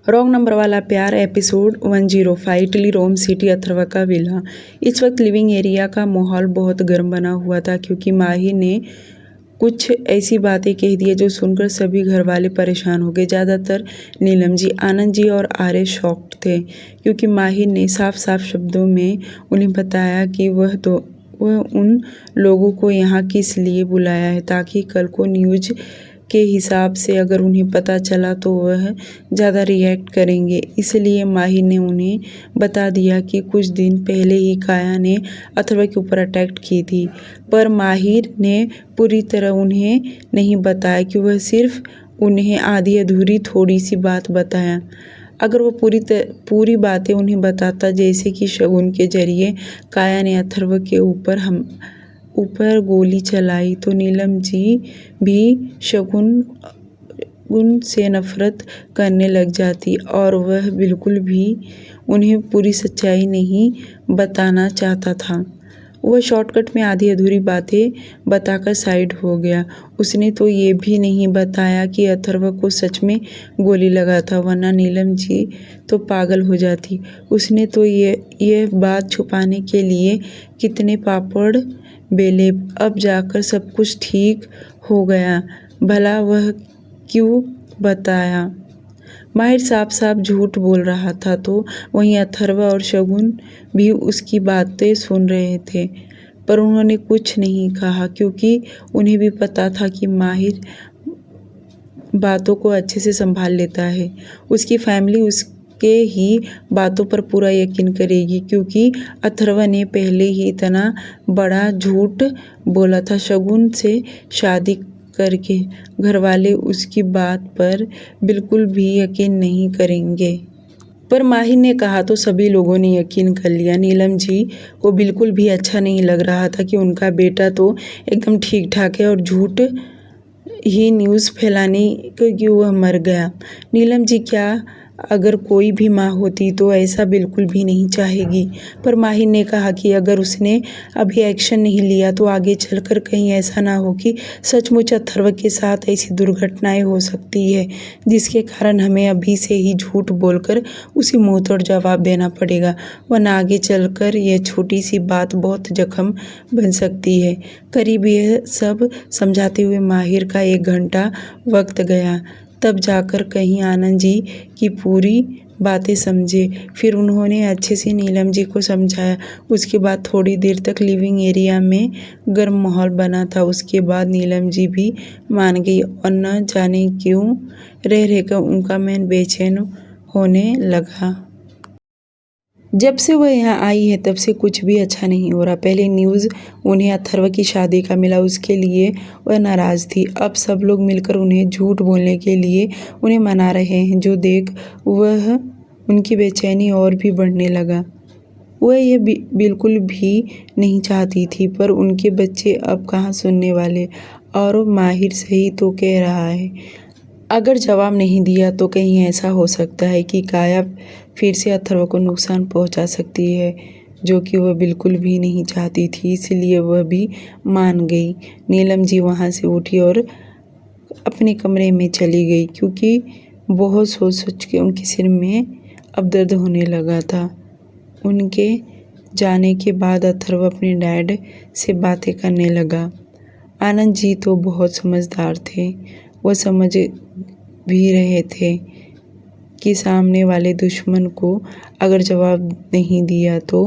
Wrong number वाला प्यार episode 105 Italy रोम city Atharva का विला। इस वक्त लिविंग एरिया का माहौल बहुत गर्म बना हुआ था क्योंकि माहिर ने कुछ ऐसी बातें कह दी जो सुनकर सभी घर वाले परेशान हो गए। ज़्यादातर नीलम जी, आनंद जी और आर्य शॉक्ड थे क्योंकि माहिर ने साफ साफ शब्दों में उन्हें बताया कि वह उन लोगों को यहाँ किस लिए बुलाया है ताकि कल को न्यूज़ के हिसाब से अगर उन्हें पता चला तो वह ज़्यादा रिएक्ट करेंगे। इसलिए माहिर ने उन्हें बता दिया कि कुछ दिन पहले ही काया ने अथर्वा के ऊपर अटैक की थी, पर माहिर ने पूरी तरह उन्हें नहीं बताया कि वह सिर्फ उन्हें आधी अधूरी थोड़ी सी बात बताया। अगर वो पूरी बातें उन्हें बताता, जैसे कि शगुन के जरिए काया ने अथर्वा के ऊपर गोली चलाई, तो नीलम जी भी शगुन से नफरत करने लग जाती और वह बिल्कुल भी उन्हें पूरी सच्चाई नहीं बताना चाहता था। वह शॉर्टकट में आधी अधूरी बातें बताकर साइड हो गया। उसने तो ये भी नहीं बताया कि अथर्वा को सच में गोली लगा था, वरना नीलम जी तो पागल हो जाती। उसने तो ये बात छुपाने के लिए कितने पापड़ बेले। अब जाकर सब कुछ ठीक हो गया। भला वह क्यों बताया? माहिर साफ साफ झूठ बोल रहा था, तो वहीं अथर्वा और शगुन भी उसकी बातें सुन रहे थे, पर उन्होंने कुछ नहीं कहा क्योंकि उन्हें भी पता था कि माहिर बातों को अच्छे से संभाल लेता है। उसकी फैमिली उसके ही बातों पर पूरा यकीन करेगी क्योंकि अथर्वा ने पहले ही इतना बड़ा झूठ बोला था। शगुन से शादी करके घरवाले उसकी बात पर बिल्कुल भी यकीन नहीं करेंगे। पर माहिर ने कहा तो सभी लोगों ने यकीन कर लिया। नीलम जी को बिल्कुल भी अच्छा नहीं लग रहा था कि उनका बेटा तो एकदम ठीक ठाक है और झूठ ही न्यूज़ फैलाने क्योंकि वह मर गया। नीलम जी क्या अगर कोई भी माँ होती तो ऐसा बिल्कुल भी नहीं चाहेगी। पर माहिर ने कहा कि अगर उसने अभी एक्शन नहीं लिया तो आगे चलकर कहीं ऐसा ना हो कि सचमुच अथर्वा के साथ ऐसी दुर्घटनाएं हो सकती है जिसके कारण हमें अभी से ही झूठ बोलकर उसी मुंहतोड़ जवाब देना पड़ेगा, वरना आगे चलकर यह छोटी सी बात बहुत जख्म बन सकती है। करीब यह सब समझाते हुए माहिर का 1 घंटा वक्त गया, तब जाकर कहीं आनंद जी की पूरी बातें समझे। फिर उन्होंने अच्छे से नीलम जी को समझाया। उसके बाद थोड़ी देर तक लिविंग एरिया में गर्म माहौल बना था। उसके बाद नीलम जी भी मान गई और न जाने क्यों रह रहकर उनका मन बेचैन होने लगा। जब से वह यहाँ आई है तब से कुछ भी अच्छा नहीं हो रहा। पहले न्यूज़ उन्हें अथर्वा की शादी का मिला, उसके लिए वह नाराज़ थी। अब सब लोग मिलकर उन्हें झूठ बोलने के लिए उन्हें मना रहे हैं, जो देख वह उनकी बेचैनी और भी बढ़ने लगा। वह ये बिल्कुल भी नहीं चाहती थी, पर उनके बच्चे अब कहाँ सुनने वाले। और माहिर सही तो कह रहा है, अगर जवाब नहीं दिया तो कहीं ऐसा हो सकता है कि काया फिर से अथर्वा को नुकसान पहुंचा सकती है, जो कि वह बिल्कुल भी नहीं चाहती थी। इसलिए वह भी मान गई। नीलम जी वहां से उठी और अपने कमरे में चली गई क्योंकि बहुत सोच सोच के उनके सिर में अब दर्द होने लगा था। उनके जाने के बाद अथर्वा अपने डैड से बातें करने लगा। आनंद जी तो बहुत समझदार थे। वह समझ भी रहे थे कि सामने वाले दुश्मन को अगर जवाब नहीं दिया तो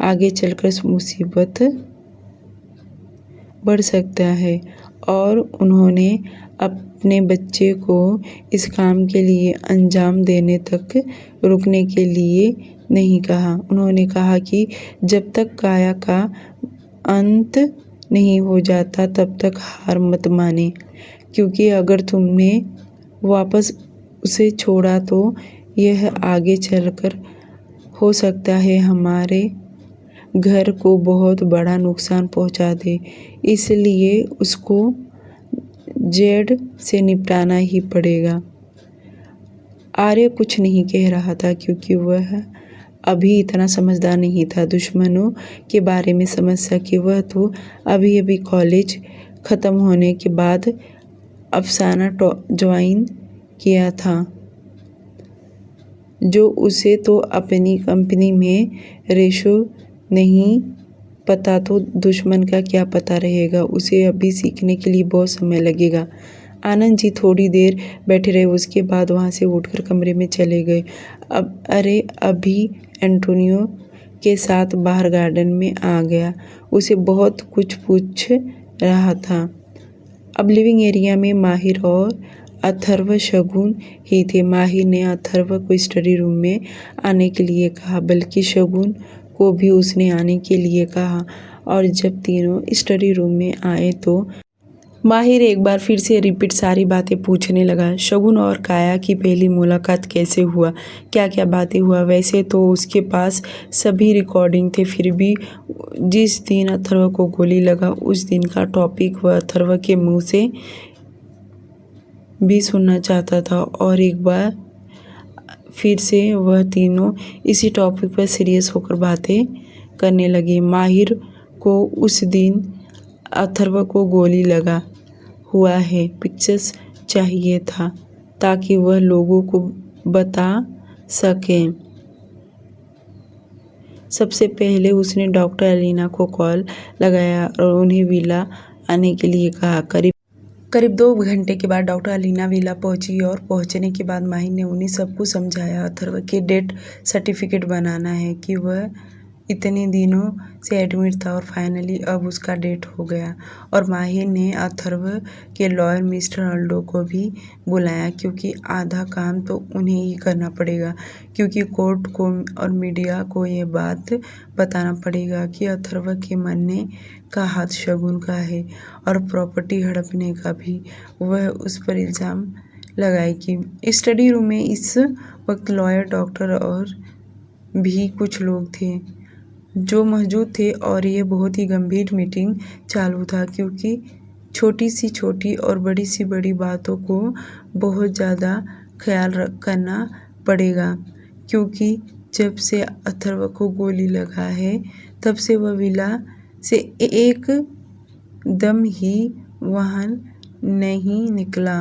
आगे चलकर मुसीबत बढ़ सकता है, और उन्होंने अपने बच्चे को इस काम के लिए अंजाम देने तक रुकने के लिए नहीं कहा। उन्होंने कहा कि जब तक काया का अंत नहीं हो जाता तब तक हार मत माने, क्योंकि अगर तुमने वापस उसे छोड़ा तो यह आगे चलकर हो सकता है हमारे घर को बहुत बड़ा नुकसान पहुंचा दे। इसलिए उसको जड़ से निपटाना ही पड़ेगा। आर्य कुछ नहीं कह रहा था क्योंकि वह अभी इतना समझदार नहीं था दुश्मनों के बारे में समझ सके। वह तो अभी अभी कॉलेज ख़त्म होने के बाद अफसाना ज्वाइन किया था। जो उसे तो अपनी कंपनी में रेशो नहीं पता तो दुश्मन का क्या पता रहेगा। उसे अभी सीखने के लिए बहुत समय लगेगा। आनंद जी थोड़ी देर बैठे रहे, उसके बाद वहाँ से उठकर कमरे में चले गए। अभी एंटोनियो के साथ बाहर गार्डन में आ गया। उसे बहुत कुछ पूछ रहा था। अब लिविंग एरिया में माहिर और अथर्व शगुन ही थे। माहिर ने अथर्व को स्टडी रूम में आने के लिए कहा, बल्कि शगुन को भी उसने आने के लिए कहा। और जब तीनों स्टडी रूम में आए तो माहिर एक बार फिर से रिपीट सारी बातें पूछने लगा। शगुन और काया की पहली मुलाकात कैसे हुआ, क्या क्या बातें हुआ। वैसे तो उसके पास सभी रिकॉर्डिंग थे, फिर भी जिस दिन अथर्व को गोली लगा उस दिन का टॉपिक वह अथर्व के मुंह से भी सुनना चाहता था। और एक बार फिर से वह तीनों इसी टॉपिक पर सीरियस होकर बातें करने लगे। माहिर को उस दिन अथर्व को गोली लगा हुआ है पिक्चर्स चाहिए था, ताकि वह लोगों को बता सके। सबसे पहले उसने डॉक्टर एलिना को कॉल लगाया और उन्हें विला आने के लिए कहा। करीब 2 घंटे के बाद डॉक्टर एलिना विला पहुंची और पहुंचने के बाद माहिर ने उन्हें सब कुछ समझाया। अथर्व के डेथ सर्टिफिकेट बनाना है कि वह इतने दिनों से एडमिट था और फाइनली अब उसका डेथ हो गया। और माहिर ने अथर्व के लॉयर मिस्टर अल्डो को भी बुलाया, क्योंकि आधा काम तो उन्हें ही करना पड़ेगा, क्योंकि कोर्ट को और मीडिया को ये बात बताना पड़ेगा कि अथर्व के मरने का हाथ शगुन का है और प्रॉपर्टी हड़पने का भी। वह उस पर इल्ज़ाम लगाएगी। स्टडी रूम में इस वक्त लॉयर, डॉक्टर और भी कुछ लोग थे जो मौजूद थे और ये बहुत ही गंभीर मीटिंग चालू था, क्योंकि छोटी सी छोटी और बड़ी सी बड़ी बातों को बहुत ज़्यादा ख्याल करना पड़ेगा, क्योंकि जब से अथर्व को गोली लगा है तब से वह विला से एक दम ही वहाँ नहीं निकला।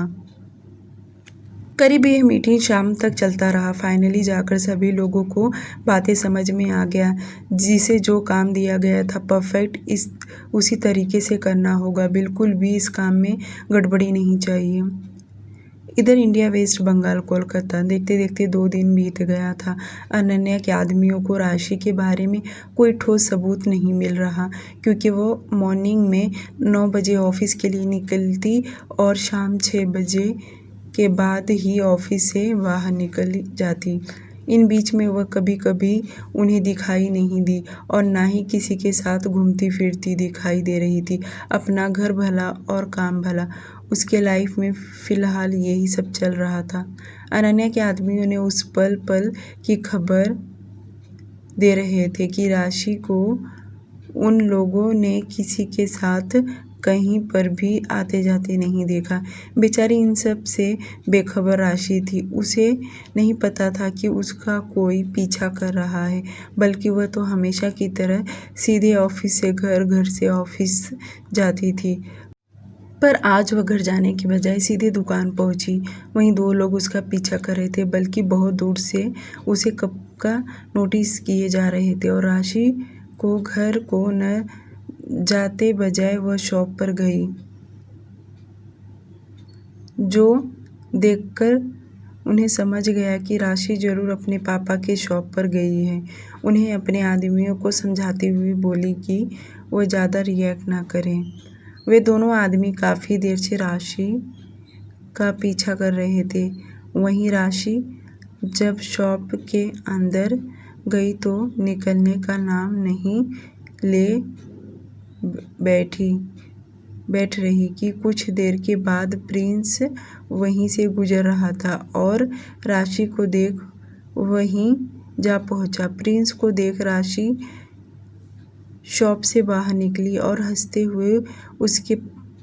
करीब यह मीटिंग शाम तक चलता रहा। फाइनली जाकर सभी लोगों को बातें समझ में आ गया। जिसे जो काम दिया गया था परफेक्ट उसी तरीके से करना होगा। बिल्कुल भी इस काम में गड़बड़ी नहीं चाहिए। इधर इंडिया, वेस्ट बंगाल, कोलकाता। देखते देखते 2 दिन बीत गया था। अनन्या के आदमियों को राशि के बारे में कोई ठोस सबूत नहीं मिल रहा, क्योंकि वो मॉर्निंग में 9 बजे ऑफिस के लिए निकलती और शाम 6 बजे के बाद ही ऑफिस से बाहर निकल जाती। इन बीच में वह कभी कभी उन्हें दिखाई नहीं दी और ना ही किसी के साथ घूमती फिरती दिखाई दे रही थी। अपना घर भला और काम भला, उसके लाइफ में फ़िलहाल यही सब चल रहा था। अनन्या के आदमियों ने उस पल पल की खबर दे रहे थे कि राशि को उन लोगों ने किसी के साथ कहीं पर भी आते जाते नहीं देखा। बेचारी इन सब से बेखबर राशि थी। उसे नहीं पता था कि उसका कोई पीछा कर रहा है, बल्कि वह तो हमेशा की तरह सीधे ऑफिस से घर, घर से ऑफिस जाती थी। पर आज वह घर जाने की बजाय सीधे दुकान पहुंची। वहीं 2 लोग उसका पीछा कर रहे थे, बल्कि बहुत दूर से उसे कब का नोटिस किए जा रहे थे। और राशि को घर को न जाते बजाय वह शॉप पर गई, जो देखकर उन्हें समझ गया कि राशि जरूर अपने पापा के शॉप पर गई है। उन्हें अपने आदमियों को समझाते हुए बोली कि वह ज़्यादा रिएक्ट ना करें। वे दोनों आदमी काफ़ी देर से राशि का पीछा कर रहे थे। वहीं राशि जब शॉप के अंदर गई तो निकलने का नाम नहीं ले बैठ रही कि कुछ देर के बाद प्रिंस वहीं से गुजर रहा था और राशि को देख वहीं जा पहुंचा। प्रिंस को देख राशि शॉप से बाहर निकली और हंसते हुए उसके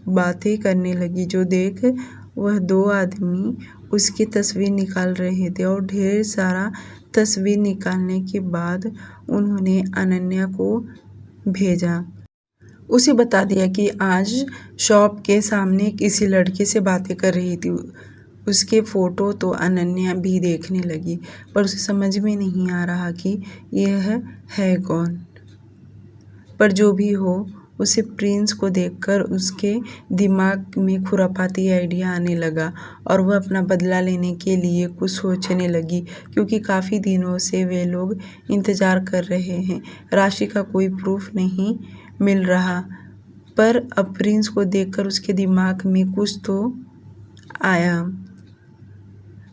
बातें करने लगी, जो देख वह 2 आदमी उसकी तस्वीर निकाल रहे थे। और ढेर सारा तस्वीर निकालने के बाद उन्होंने अनन्या को भेजा, उसे बता दिया कि आज शॉप के सामने किसी लड़के से बातें कर रही थी। उसके फ़ोटो तो अनन्या भी देखने लगी, पर उसे समझ में नहीं आ रहा कि यह है कौन। पर जो भी हो, उसे प्रिंस को देखकर उसके दिमाग में खुरापाती आइडिया आने लगा और वह अपना बदला लेने के लिए कुछ सोचने लगी, क्योंकि काफ़ी दिनों से वे लोग इंतज़ार कर रहे हैं। राशि का कोई प्रूफ नहीं मिल रहा, पर अब प्रिंस को देखकर उसके दिमाग में कुछ तो आया।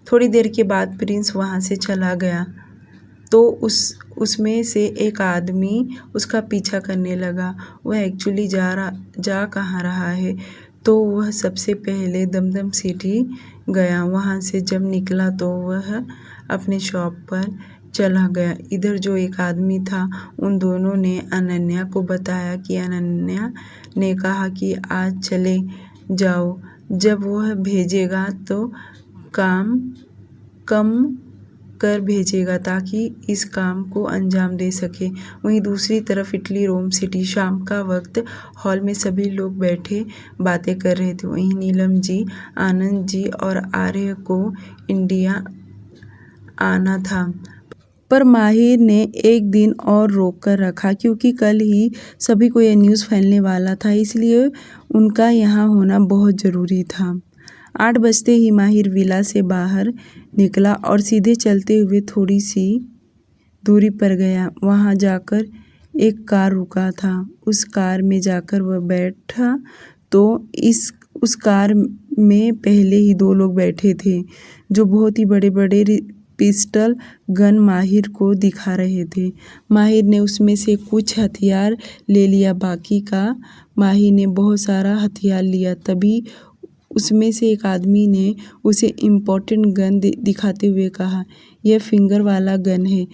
थोड़ी देर के बाद प्रिंस वहाँ से चला गया तो उसमें से एक आदमी उसका पीछा करने लगा। वह एक्चुअली जा कहाँ रहा है, तो वह सबसे पहले दमदम सिटी गया। वहाँ से जब निकला तो वह अपने शॉप पर चला गया। इधर जो एक आदमी था, उन दोनों ने अनन्या को बताया कि अनन्या ने कहा कि आज चले जाओ, जब वह भेजेगा तो काम कम कर भेजेगा ताकि इस काम को अंजाम दे सके। वहीं दूसरी तरफ इटली रोम सिटी, शाम का वक्त, हॉल में सभी लोग बैठे बातें कर रहे थे। वहीं नीलम जी, आनंद जी और आर्य को इंडिया आना था, पर माहिर ने एक दिन और रोक कर रखा, क्योंकि कल ही सभी को यह न्यूज़ फैलने वाला था, इसलिए उनका यहाँ होना बहुत ज़रूरी था। 8 बजते ही माहिर विला से बाहर निकला और सीधे चलते हुए थोड़ी सी दूरी पर गया। वहाँ जाकर एक कार रुका था। उस कार में जाकर वह बैठा तो उस कार में पहले ही 2 लोग बैठे थे, जो बहुत ही बड़े बड़े पिस्टल गन माहिर को दिखा रहे थे। माहिर ने उसमें से कुछ हथियार ले लिया, बाकी का माहिर ने बहुत सारा हथियार लिया। तभी उसमें से एक आदमी ने उसे इम्पोर्टेंट गन दिखाते हुए कहा, यह फिंगर वाला गन है।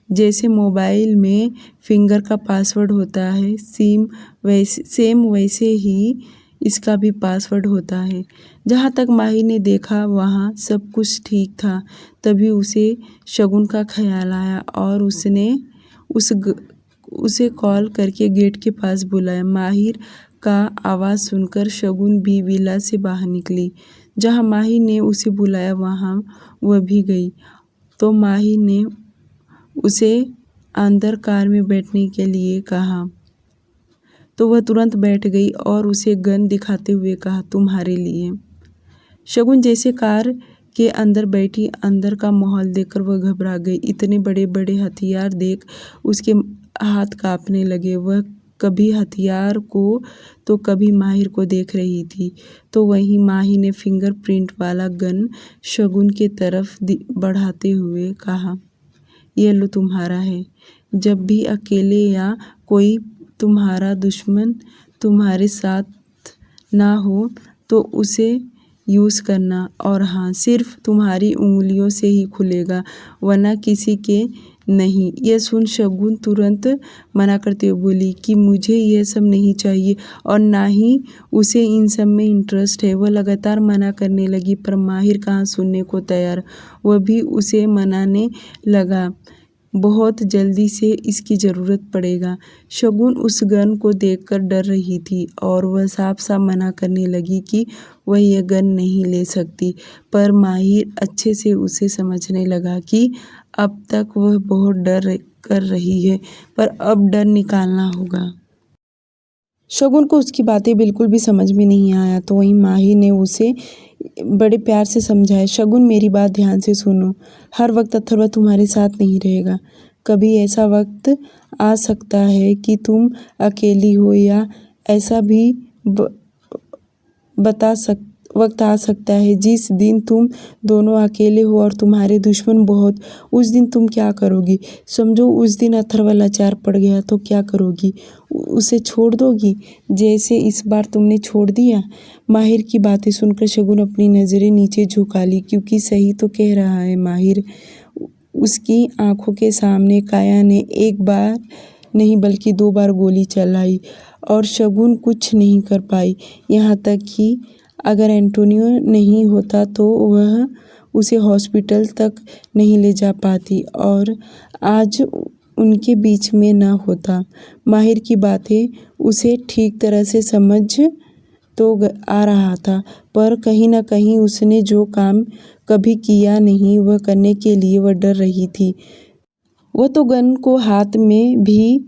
जैसे मोबाइल में फिंगर का पासवर्ड होता है, सेम वैसे ही इसका भी पासवर्ड होता है। जहाँ तक माहिर ने देखा वहाँ सब कुछ ठीक था। तभी उसे शगुन का ख्याल आया और उसने उसे कॉल करके गेट के पास बुलाया। माहिर का आवाज़ सुनकर शगुन भी विला से बाहर निकली। जहाँ माहिर ने उसे बुलाया वहाँ वह भी गई, तो माहिर ने उसे अंदर कार में बैठने के लिए कहा, तो वह तुरंत बैठ गई और उसे गन दिखाते हुए कहा, तुम्हारे लिए। शगुन जैसे कार के अंदर बैठी, अंदर का माहौल देखकर वह घबरा गई। इतने बड़े बड़े हथियार देख उसके हाथ कांपने लगे। वह कभी हथियार को तो कभी माहिर को देख रही थी। तो वहीं माहिर ने फिंगरप्रिंट वाला गन शगुन के तरफ बढ़ाते हुए कहा, ये लो तुम्हारा है। जब भी अकेले या कोई तुम्हारा दुश्मन तुम्हारे साथ ना हो तो उसे यूज़ करना, और हाँ, सिर्फ तुम्हारी उंगलियों से ही खुलेगा, वरना किसी के नहीं। यह सुन शगुन तुरंत मना करते हुए बोली कि मुझे यह सब नहीं चाहिए और ना ही उसे इन सब में इंटरेस्ट है। वह लगातार मना करने लगी, पर माहिर कहाँ सुनने को तैयार। वह भी उसे मनाने लगा, बहुत जल्दी से इसकी ज़रूरत पड़ेगा। शगुन उस गन को देखकर डर रही थी और वह साफ साफ मना करने लगी कि वह यह गन नहीं ले सकती, पर माहिर अच्छे से उसे समझने लगा कि अब तक वह बहुत डर कर रही है, पर अब डर निकालना होगा। शगुन को उसकी बातें बिल्कुल भी समझ में नहीं आया, तो वहीं माहिर ने उसे बड़े प्यार से समझाया, शगुन मेरी बात ध्यान से सुनो, हर वक्त अथर्व तुम्हारे साथ नहीं रहेगा। कभी ऐसा वक्त आ सकता है कि तुम अकेली हो, या ऐसा भी वक्त आ सकता है जिस दिन तुम दोनों अकेले हो और तुम्हारे दुश्मन बहुत। उस दिन तुम क्या करोगी? समझो उस दिन अथर्व लाचार पड़ गया तो क्या करोगी? उसे छोड़ दोगी जैसे इस बार तुमने छोड़ दिया? माहिर की बातें सुनकर शगुन अपनी नज़रें नीचे झुका ली, क्योंकि सही तो कह रहा है माहिर। उसकी आंखों के सामने काया ने एक बार नहीं बल्कि 2 बार गोली चलाई और शगुन कुछ नहीं कर पाई। यहाँ तक कि अगर एंटोनियो नहीं होता तो वह उसे हॉस्पिटल तक नहीं ले जा पाती और आज उनके बीच में न होता। माहिर की बातें उसे ठीक तरह से समझ तो आ रहा था, पर कहीं न कहीं उसने जो काम कभी किया नहीं वह करने के लिए वह डर रही थी। वह तो गन को हाथ में भी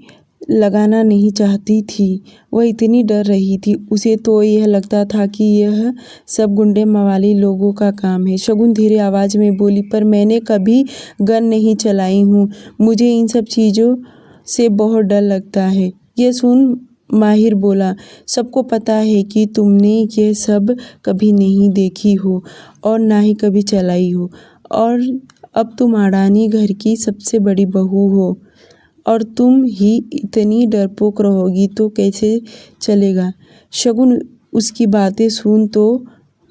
लगाना नहीं चाहती थी, वह इतनी डर रही थी। उसे तो यह लगता था कि यह सब गुंडे मवाली लोगों का काम है। शगुन धीरे आवाज़ में बोली, पर मैंने कभी गन नहीं चलाई हूँ, मुझे इन सब चीज़ों से बहुत डर लगता है। यह सुन माहिर बोला, सबको पता है कि तुमने ये सब कभी नहीं देखी हो और ना ही कभी चलाई हो, और अब तुम अडानी घर की सबसे बड़ी बहू हो और तुम ही इतनी डरपोक रहोगी तो कैसे चलेगा। शगुन उसकी बातें सुन तो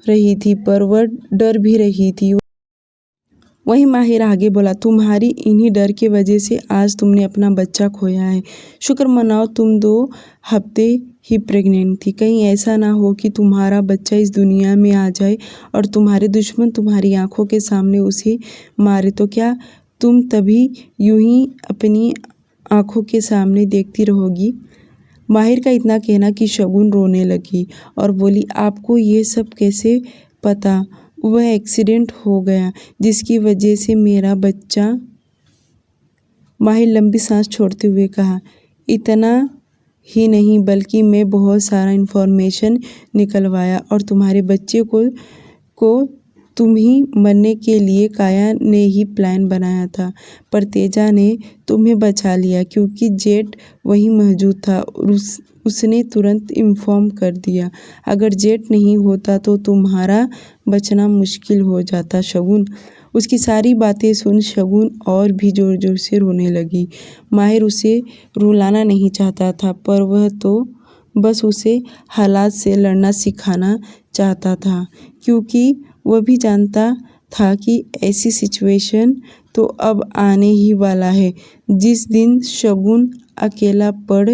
रही थी, पर वह डर भी रही थी। वहीं माहिर आगे बोला, तुम्हारी इन्हीं डर की वजह से आज तुमने अपना बच्चा खोया है। शुक्र मनाओ तुम 2 हफ्ते ही प्रेग्नेंट थी। कहीं ऐसा ना हो कि तुम्हारा बच्चा इस दुनिया में आ जाए और तुम्हारे दुश्मन तुम्हारी आंखों के सामने उसे मारे, तो क्या तुम तभी यूं ही अपनी आंखों के सामने देखती रहोगी। माहिर का इतना कहना कि शगुन रोने लगी और बोली, आपको ये सब कैसे पता। वह एक्सीडेंट हो गया जिसकी वजह से मेरा बच्चा। माहिर लंबी सांस छोड़ते हुए कहा, इतना ही नहीं बल्कि मैं बहुत सारा इन्फॉर्मेशन निकलवाया और तुम्हारे बच्चे को तुम ही मरने के लिए काया ने ही प्लान बनाया था, पर तेजा ने तुम्हें बचा लिया क्योंकि जेट वहीं मौजूद था और उसने तुरंत इन्फॉर्म कर दिया। अगर जेट नहीं होता तो तुम्हारा बचना मुश्किल हो जाता। शगुन उसकी सारी बातें सुन शगुन और भी जोर जोर से रोने लगी। माहिर उसे रुलाना नहीं चाहता था, पर वह तो बस उसे हालात से लड़ना सिखाना चाहता था, क्योंकि वह भी जानता था कि ऐसी सिचुएशन तो अब आने ही वाला है जिस दिन शगुन अकेला पड़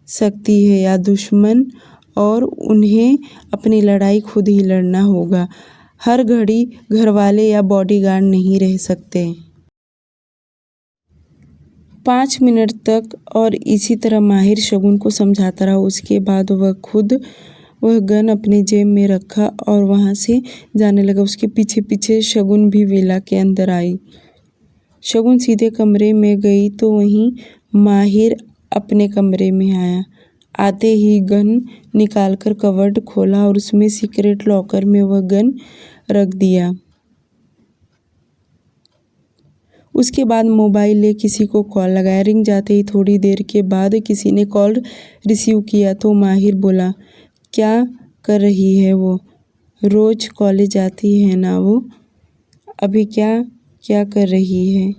सकती है या दुश्मन, और उन्हें अपनी लड़ाई खुद ही लड़ना होगा। हर घड़ी घरवाले या बॉडीगार्ड नहीं रह सकते। 5 मिनट तक और इसी तरह माहिर शगुन को समझाता रहा। उसके बाद वह गन अपनी जेब में रखा और वहाँ से जाने लगा। उसके पीछे पीछे शगुन भी विला के अंदर आई। शगुन सीधे कमरे में गई तो वहीं माहिर अपने कमरे में आया। आते ही गन निकालकर कवर्ड खोला और उसमें सीक्रेट लॉकर में वह गन रख दिया। उसके बाद मोबाइल ले किसी को कॉल लगाया। रिंग जाते ही थोड़ी देर के बाद किसी ने कॉल रिसीव किया तो माहिर बोला, क्या कर रही है वो? रोज कॉलेज जाती है ना वो? अभी क्या क्या कर रही है?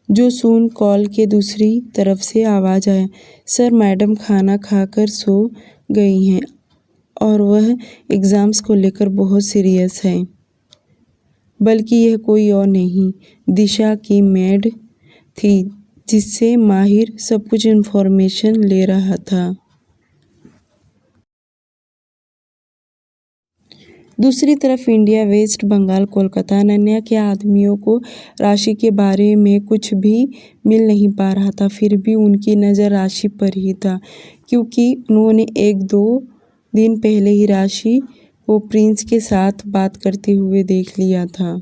जो सुन कॉल के दूसरी तरफ से आवाज़ आया, सर मैडम खाना खाकर सो गई हैं और वह एग्ज़ाम्स को लेकर बहुत सीरियस है। बल्कि यह कोई और नहीं, दिशा की मेड थी जिससे माहिर सब कुछ इन्फॉर्मेशन ले रहा था। दूसरी तरफ इंडिया, वेस्ट बंगाल, कोलकाता, अनन्या के आदमियों को राशि के बारे में कुछ भी मिल नहीं पा रहा था। फिर भी उनकी नज़र राशि पर ही था, क्योंकि उन्होंने 1-2 दिन पहले ही राशि को प्रिंस के साथ बात करते हुए देख लिया था।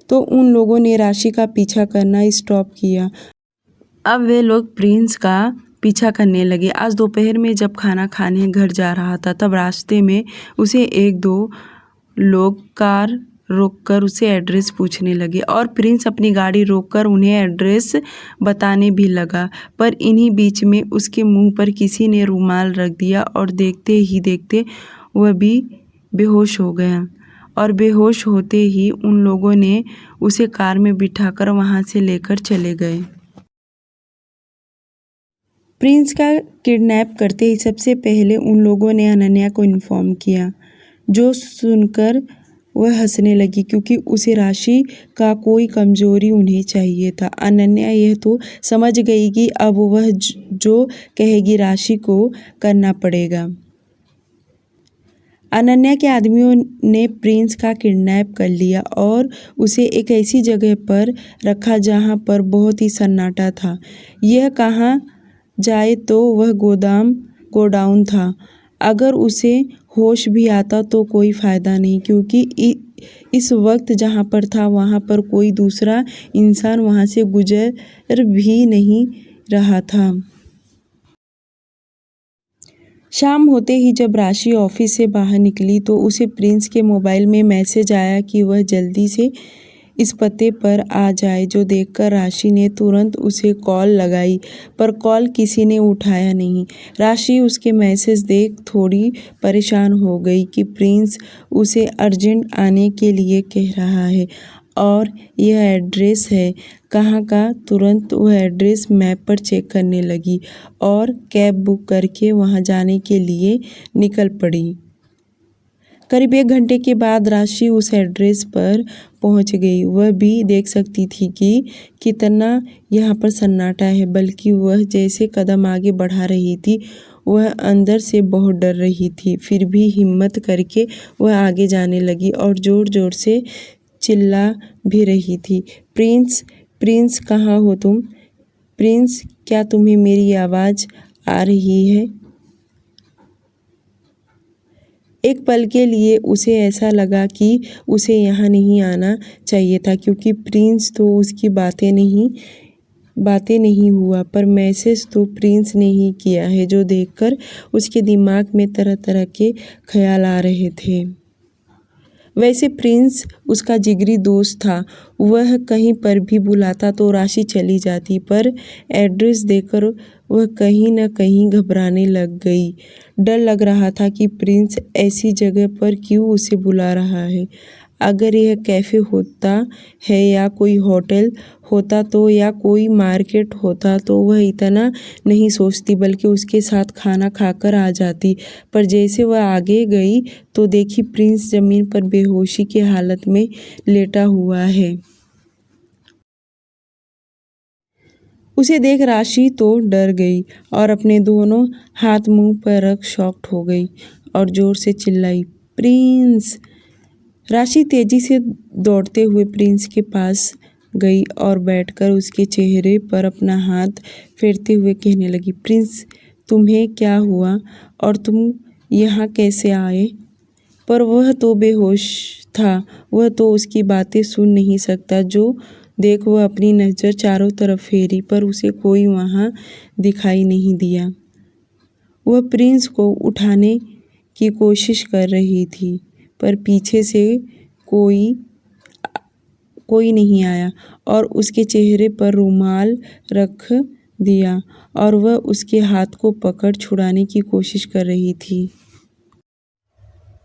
तो उन लोगों ने राशि का पीछा करना स्टॉप किया। अब वे लोग प्रिंस का पीछा करने लगे। आज दोपहर में जब खाना खाने घर जा रहा था तब रास्ते में उसे 1-2 लोग कार रोककर उसे एड्रेस पूछने लगे और प्रिंस अपनी गाड़ी रोककर उन्हें एड्रेस बताने भी लगा। पर इन्हीं बीच में उसके मुंह पर किसी ने रुमाल रख दिया और देखते ही देखते वह भी बेहोश हो गया। और बेहोश होते ही उन लोगों ने उसे कार में बिठाकर वहां से लेकर चले गए। प्रिंस का किडनैप करते ही सबसे पहले उन लोगों ने अनन्या को इन्फॉर्म किया, जो सुनकर वह हंसने लगी, क्योंकि उसे राशि का कोई कमजोरी उन्हें चाहिए था। अनन्या यह तो समझ गई कि अब वह जो कहेगी राशि को करना पड़ेगा। अनन्या के आदमियों ने प्रिंस का किडनैप कर लिया और उसे एक ऐसी जगह पर रखा जहाँ पर बहुत ही सन्नाटा था। यह कहा जाए तो वह गोडाउन था। अगर उसे होश भी आता तो कोई फ़ायदा नहीं, क्योंकि इस वक्त जहाँ पर था वहाँ पर कोई दूसरा इंसान वहाँ से गुजर भी नहीं रहा था। शाम होते ही जब राशि ऑफिस से बाहर निकली तो उसे प्रिंस के मोबाइल में मैसेज आया कि वह जल्दी से इस पते पर आ जाए। जो देखकर राशि ने तुरंत उसे कॉल लगाई, पर कॉल किसी ने उठाया नहीं। राशि उसके मैसेज देख थोड़ी परेशान हो गई कि प्रिंस उसे अर्जेंट आने के लिए कह रहा है और यह एड्रेस है कहाँ का। तुरंत वह एड्रेस मैप पर चेक करने लगी और कैब बुक करके वहाँ जाने के लिए निकल पड़ी। करीब 1 घंटे के बाद राशि उस एड्रेस पर पहुंच गई। वह भी देख सकती थी कि कितना यहाँ पर सन्नाटा है, बल्कि वह जैसे कदम आगे बढ़ा रही थी वह अंदर से बहुत डर रही थी। फिर भी हिम्मत करके वह आगे जाने लगी और ज़ोर ज़ोर से चिल्ला भी रही थी, प्रिंस प्रिंस कहाँ हो तुम? प्रिंस, क्या तुम्हें मेरी आवाज़ आ रही है? एक पल के लिए उसे ऐसा लगा कि उसे यहाँ नहीं आना चाहिए था, क्योंकि प्रिंस तो उसकी बातें नहीं हुआ, पर मैसेज तो प्रिंस ने ही किया है। जो देखकर उसके दिमाग में तरह तरह के ख्याल आ रहे थे। वैसे प्रिंस उसका जिगरी दोस्त था। वह कहीं पर भी बुलाता तो राशि चली जाती, पर एड्रेस देखकर वह कहीं न कहीं घबराने लग गई। डर लग रहा था कि प्रिंस ऐसी जगह पर क्यों उसे बुला रहा है। अगर यह कैफ़े होता है या कोई होटल होता तो या कोई मार्केट होता तो वह इतना नहीं सोचती, बल्कि उसके साथ खाना खाकर आ जाती। पर जैसे वह आगे गई तो देखी प्रिंस ज़मीन पर बेहोशी की हालत में लेटा हुआ है। उसे देख राशि तो डर गई और अपने दोनों हाथ मुंह पर रख शॉक्ड हो गई और ज़ोर से चिल्लाई, प्रिंस! राशि तेजी से दौड़ते हुए प्रिंस के पास गई और बैठकर उसके चेहरे पर अपना हाथ फेरते हुए कहने लगी, प्रिंस, तुम्हें क्या हुआ और तुम यहाँ कैसे आए? पर वह तो बेहोश था, वह तो उसकी बातें सुन नहीं सकता। जो देख वह अपनी नज़र चारों तरफ फेरी, पर उसे कोई वहाँ दिखाई नहीं दिया। वह प्रिंस को उठाने की कोशिश कर रही थी, पर पीछे से कोई नहीं आया और उसके चेहरे पर रुमाल रख दिया और वह उसके हाथ को पकड़ छुड़ाने की कोशिश कर रही थी,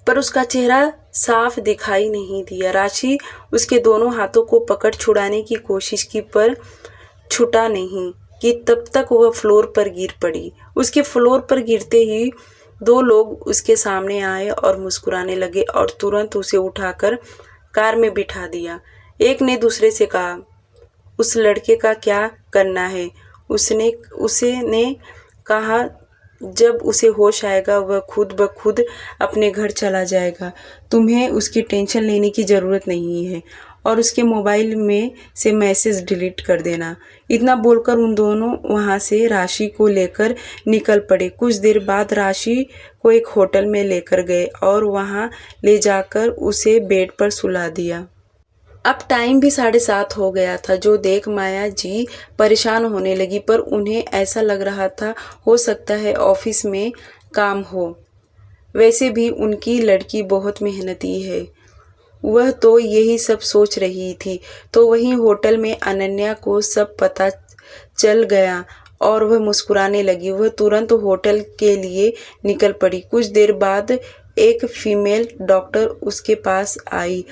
पर उसका चेहरा साफ दिखाई नहीं दिया। राशि उसके दोनों हाथों को पकड़ छुड़ाने की कोशिश की, पर छूटा नहीं कि तब तक वह फ्लोर पर गिर पड़ी। उसके फ्लोर पर गिरते ही 2 लोग उसके सामने आए और मुस्कुराने लगे और तुरंत उसे उठाकर कार में बिठा दिया। एक ने दूसरे से कहा, उस लड़के का क्या करना है? उसने कहा, जब उसे होश आएगा वह खुद ब खुद अपने घर चला जाएगा। तुम्हें उसकी टेंशन लेने की ज़रूरत नहीं है और उसके मोबाइल में से मैसेज डिलीट कर देना। इतना बोलकर उन दोनों वहाँ से राशि को लेकर निकल पड़े। कुछ देर बाद राशि को एक होटल में लेकर गए और वहाँ ले जाकर उसे बेड पर सुला दिया। अब टाइम भी 7:30 हो गया था। जो देख माया जी परेशान होने लगी, पर उन्हें ऐसा लग रहा था हो सकता है ऑफिस में काम हो। वैसे भी उनकी लड़की बहुत मेहनती है। वह तो यही सब सोच रही थी, तो वहीं होटल में अनन्या को सब पता चल गया और वह मुस्कुराने लगी। वह तुरंत होटल के लिए निकल पड़ी। कुछ देर बाद एक फीमेल डॉक्टर उसके पास आई